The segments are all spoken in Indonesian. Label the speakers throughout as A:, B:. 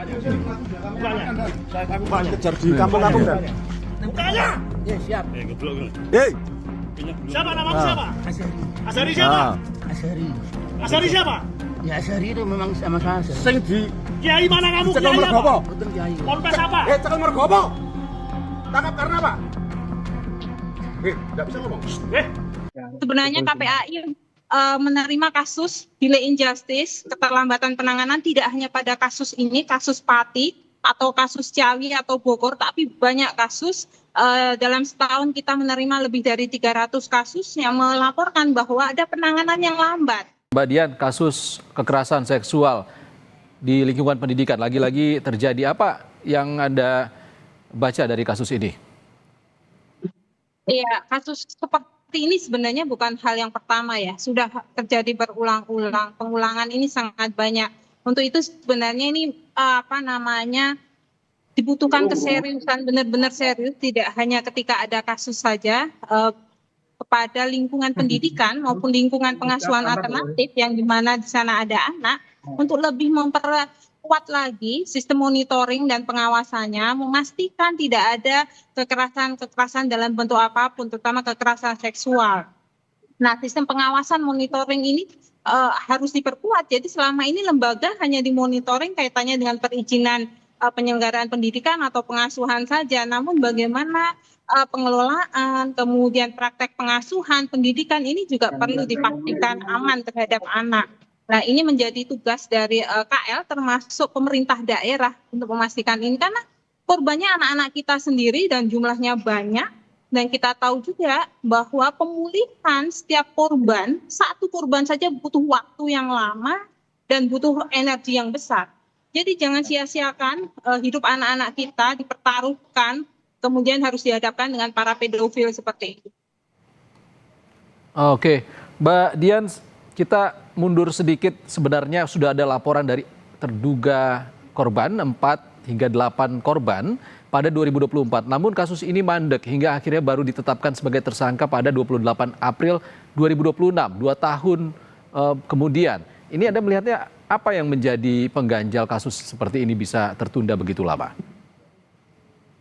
A: Banyak. Kejar di kampung-kampung dan.
B: Bukanya.
C: Ya siap.
A: Hei.
B: Siapa nama siapa? Asari siapa? Asari siapa?
C: Ya Asari itu memang sama saya.
A: Sing di
B: Kiai mana kamu?
A: Cekal
B: Kiai apa?
A: Mergopo.
C: Betul Kiai.
B: Ponpes apa?
A: Cekal Mergopo. Tangkap karena apa? Enggak bisa ngomong.
D: Sebenarnya KPAI menerima kasus delay in justice, keterlambatan penanganan tidak hanya pada kasus ini, kasus Pati atau kasus Ciawi atau Bogor, tapi banyak kasus. Dalam setahun kita menerima lebih dari 300 kasus yang melaporkan bahwa ada penanganan yang lambat.
E: Mbak Dian, kasus kekerasan seksual di lingkungan pendidikan lagi-lagi terjadi, apa yang Anda baca dari kasus ini?
D: Iya, kasus seperti ini sebenarnya bukan hal yang pertama ya, sudah terjadi berulang-ulang, pengulangan ini sangat banyak. Untuk itu sebenarnya ini dibutuhkan keseriusan, benar-benar serius, tidak hanya ketika ada kasus saja, kepada lingkungan pendidikan maupun lingkungan pengasuhan alternatif yang dimana di sana ada anak, untuk lebih memperkuat lagi sistem monitoring dan pengawasannya, memastikan tidak ada kekerasan dalam bentuk apapun, terutama kekerasan seksual. Nah, sistem pengawasan monitoring ini harus diperkuat. Jadi selama ini lembaga hanya dimonitoring kaitannya dengan perizinan penyelenggaraan pendidikan atau pengasuhan saja. Namun bagaimana pengelolaan, kemudian praktek pengasuhan, pendidikan ini juga perlu dipastikan aman terhadap anak. Nah, ini menjadi tugas dari KL termasuk pemerintah daerah untuk memastikan ini, karena korbannya anak-anak kita sendiri dan jumlahnya banyak. Dan kita tahu juga bahwa pemulihan setiap korban, satu korban saja butuh waktu yang lama dan butuh energi yang besar. Jadi jangan sia-siakan hidup anak-anak kita dipertaruhkan, kemudian harus dihadapkan dengan para pedofil seperti itu.
E: Oke, Mbak Dian, kita mundur sedikit. Sebenarnya sudah ada laporan dari terduga korban, 4 hingga 8 korban pada 2024. Namun kasus ini mandek hingga akhirnya baru ditetapkan sebagai tersangka pada 28 April 2026, 2 tahun kemudian. Ini Anda melihatnya apa yang menjadi pengganjal kasus seperti ini bisa tertunda begitu lama?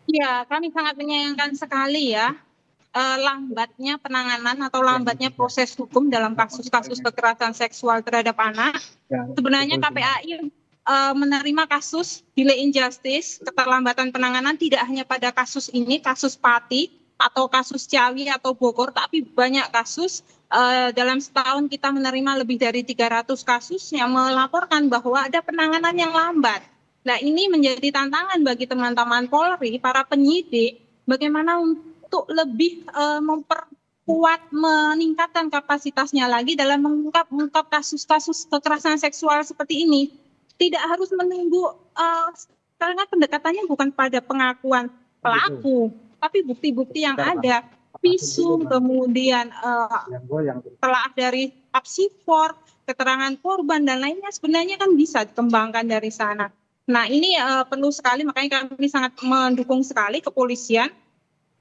D: Ya, kami sangat menyayangkan sekali ya lambatnya penanganan atau lambatnya proses hukum dalam kasus-kasus kekerasan seksual terhadap anak. Sebenarnya KPAI menerima kasus delay in justice, keterlambatan penanganan tidak hanya pada kasus ini, kasus Pati atau kasus Ciawi atau Bogor, tapi banyak kasus. Dalam setahun kita menerima lebih dari 300 kasus yang melaporkan bahwa ada penanganan yang lambat. Nah, ini menjadi tantangan bagi teman-teman Polri, para penyidik, bagaimana untuk lebih memperkuat, meningkatkan kapasitasnya lagi dalam mengungkap kasus-kasus kekerasan seksual seperti ini. Tidak harus menunggu, karena pendekatannya bukan pada pengakuan pelaku, tapi bukti-bukti yang ada, visum, kemudian telah dari apsifor, keterangan korban dan lainnya sebenarnya kan bisa dikembangkan dari sana. Nah, ini perlu sekali, makanya kami sangat mendukung sekali kepolisian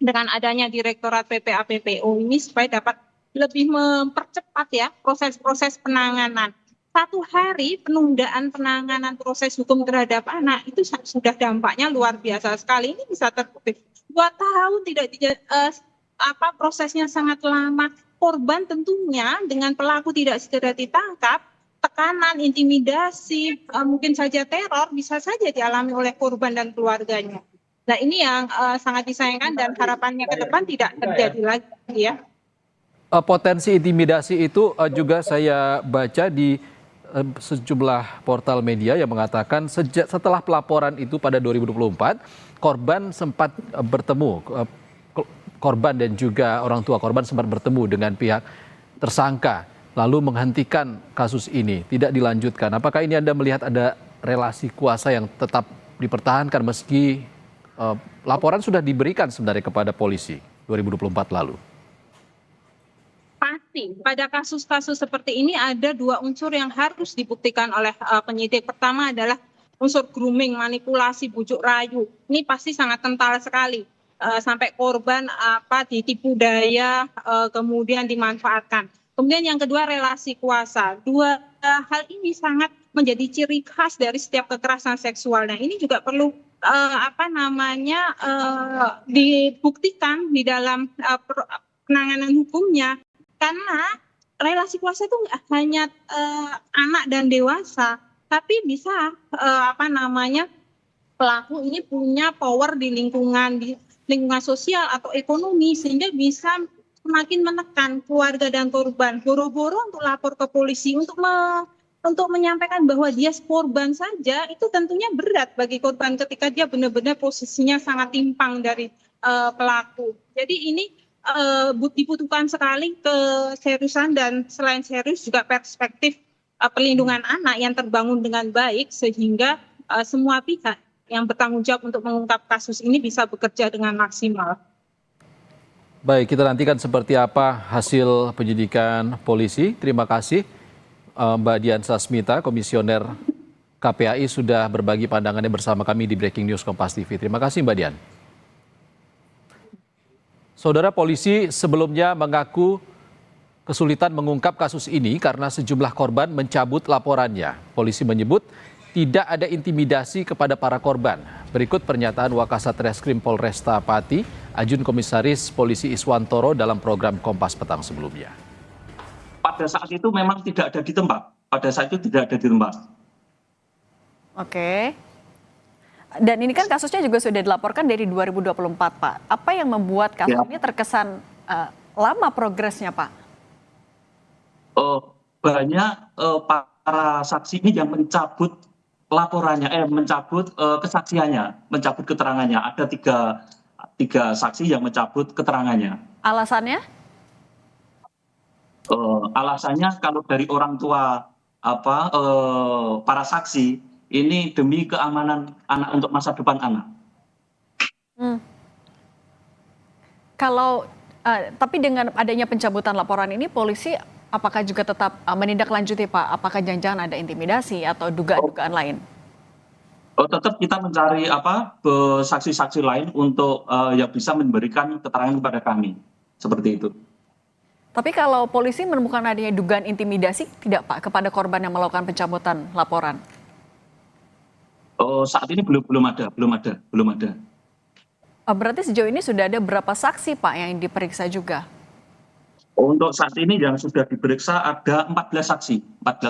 D: dengan adanya Direktorat PPA PPO ini supaya dapat lebih mempercepat ya proses-proses penanganan. 1 hari penundaan penanganan proses hukum terhadap anak itu sudah dampaknya luar biasa sekali. Ini bisa terbukti 2 tahun prosesnya sangat lama. Korban tentunya dengan pelaku tidak segera ditangkap, tekanan, intimidasi, mungkin saja teror bisa saja dialami oleh korban dan keluarganya. Nah, ini yang sangat disayangkan dan harapannya ke depan tidak terjadi lagi ya.
E: Potensi intimidasi itu juga saya baca di sejumlah portal media yang mengatakan setelah pelaporan itu pada 2024, korban sempat bertemu, korban dan juga orang tua korban sempat bertemu dengan pihak tersangka, lalu menghentikan kasus ini, tidak dilanjutkan. Apakah ini Anda melihat ada relasi kuasa yang tetap dipertahankan meski laporan sudah diberikan sebenarnya kepada polisi 2024 lalu?
D: Pasti pada kasus-kasus seperti ini ada 2 unsur yang harus dibuktikan oleh penyidik. Pertama adalah unsur grooming, manipulasi, bujuk rayu. Ini pasti sangat kental sekali. Sampai korban ditipu daya, kemudian dimanfaatkan. Kemudian yang kedua relasi kuasa. 2 hal ini sangat menjadi ciri khas dari setiap kekerasan seksual. Nah, ini juga perlu dibuktikan di dalam penanganan hukumnya, karena relasi kuasa itu nggak hanya anak dan dewasa, tapi bisa pelaku ini punya power di lingkungan sosial atau ekonomi, sehingga bisa semakin menekan keluarga dan korban. Boro-boro untuk lapor ke polisi untuk menyampaikan bahwa dia korban saja, itu tentunya berat bagi korban ketika dia benar-benar posisinya sangat timpang dari pelaku. Jadi ini dibutuhkan sekali keseriusan, dan selain serius juga perspektif perlindungan anak yang terbangun dengan baik, sehingga semua pihak yang bertanggung jawab untuk mengungkap kasus ini bisa bekerja dengan maksimal.
E: Baik, kita nantikan seperti apa hasil penyidikan polisi. Terima kasih Mbak Dian Sasmita, Komisioner KPAI, sudah berbagi pandangannya bersama kami di Breaking News Kompas TV. Terima kasih Mbak Dian. Saudara, polisi sebelumnya mengaku kesulitan mengungkap kasus ini karena sejumlah korban mencabut laporannya. Polisi menyebut tidak ada intimidasi kepada para korban. Berikut pernyataan Wakasat Reskrim Polresta Pati, Ajun Komisaris Polisi Iswantoro dalam program Kompas Petang sebelumnya.
F: Pada saat itu memang tidak ada di tempat. Pada saat itu tidak ada di tempat.
G: Oke. Dan ini kan kasusnya juga sudah dilaporkan dari 2024, Pak. Apa yang membuat kasus ini terkesan lama progresnya, Pak?
F: Banyak para saksi ini yang mencabut laporannya, mencabut kesaksiannya, mencabut keterangannya. Ada tiga saksi yang mencabut keterangannya.
G: Alasannya?
F: Alasannya kalau dari orang tua para saksi ini demi keamanan anak, untuk masa depan anak.
G: Tapi dengan adanya pencabutan laporan ini, polisi apakah juga tetap menindaklanjuti, Pak? Apakah jangan-jangan ada intimidasi atau dugaan-dugaan lain?
F: Tetap kita mencari saksi-saksi lain untuk yang bisa memberikan keterangan kepada kami, seperti itu.
G: Tapi kalau polisi menemukan adanya dugaan intimidasi, tidak Pak, kepada korban yang melakukan pencabutan laporan?
F: Saat ini belum ada.
G: Berarti sejauh ini sudah ada berapa saksi, Pak, yang diperiksa juga?
F: Untuk saat ini yang sudah diperiksa ada 14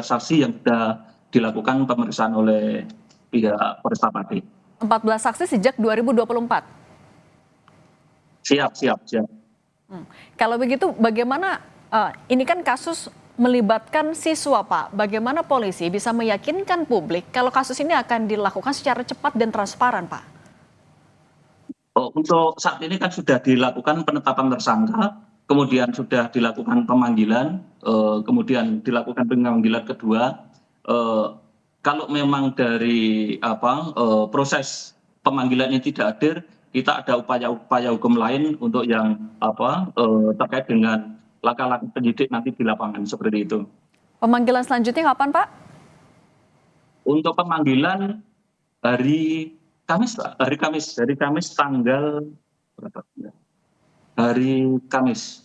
F: saksi yang sudah dilakukan pemeriksaan oleh pihak Polresta Pati.
G: 14 saksi sejak 2024?
F: Siap.
G: Kalau begitu bagaimana, ini kan kasus melibatkan siswa, Pak. Bagaimana polisi bisa meyakinkan publik kalau kasus ini akan dilakukan secara cepat dan transparan, Pak?
F: Untuk saat ini kan sudah dilakukan penetapan tersangka, kemudian sudah dilakukan pemanggilan, kemudian dilakukan pemanggilan kedua. Kalau memang dari proses pemanggilannya tidak hadir, kita ada upaya hukum lain untuk yang terkait dengan langkah-langkah penyidik nanti di lapangan, seperti itu.
G: Pemanggilan selanjutnya kapan, Pak?
F: Untuk pemanggilan hari Kamis tanggal berapa? Hari Kamis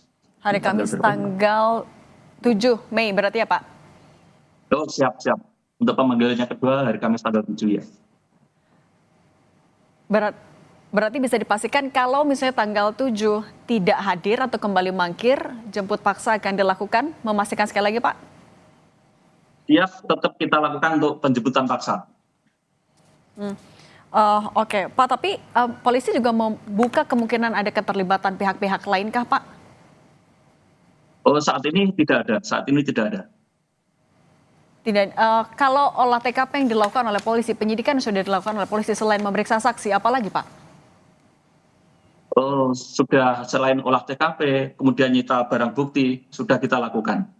F: tanggal 7 Mei berarti ya, Pak? Siap. Untuk pemanggilannya kedua hari Kamis tanggal 7 ya.
G: Berarti bisa dipastikan kalau misalnya tanggal 7 tidak hadir atau kembali mangkir, jemput paksa akan dilakukan, memastikan sekali lagi, Pak?
F: Siap, tetap kita lakukan untuk penjemputan paksa.
G: Oke, Pak, tapi polisi juga membuka kemungkinan ada keterlibatan pihak-pihak lain kah, Pak?
F: Saat ini tidak ada.
G: Tidak. Kalau olah TKP yang dilakukan oleh polisi, penyidikan sudah dilakukan oleh polisi, selain memeriksa saksi, apa lagi, Pak?
F: Sudah, selain olah TKP, kemudian nyita barang bukti, sudah kita lakukan.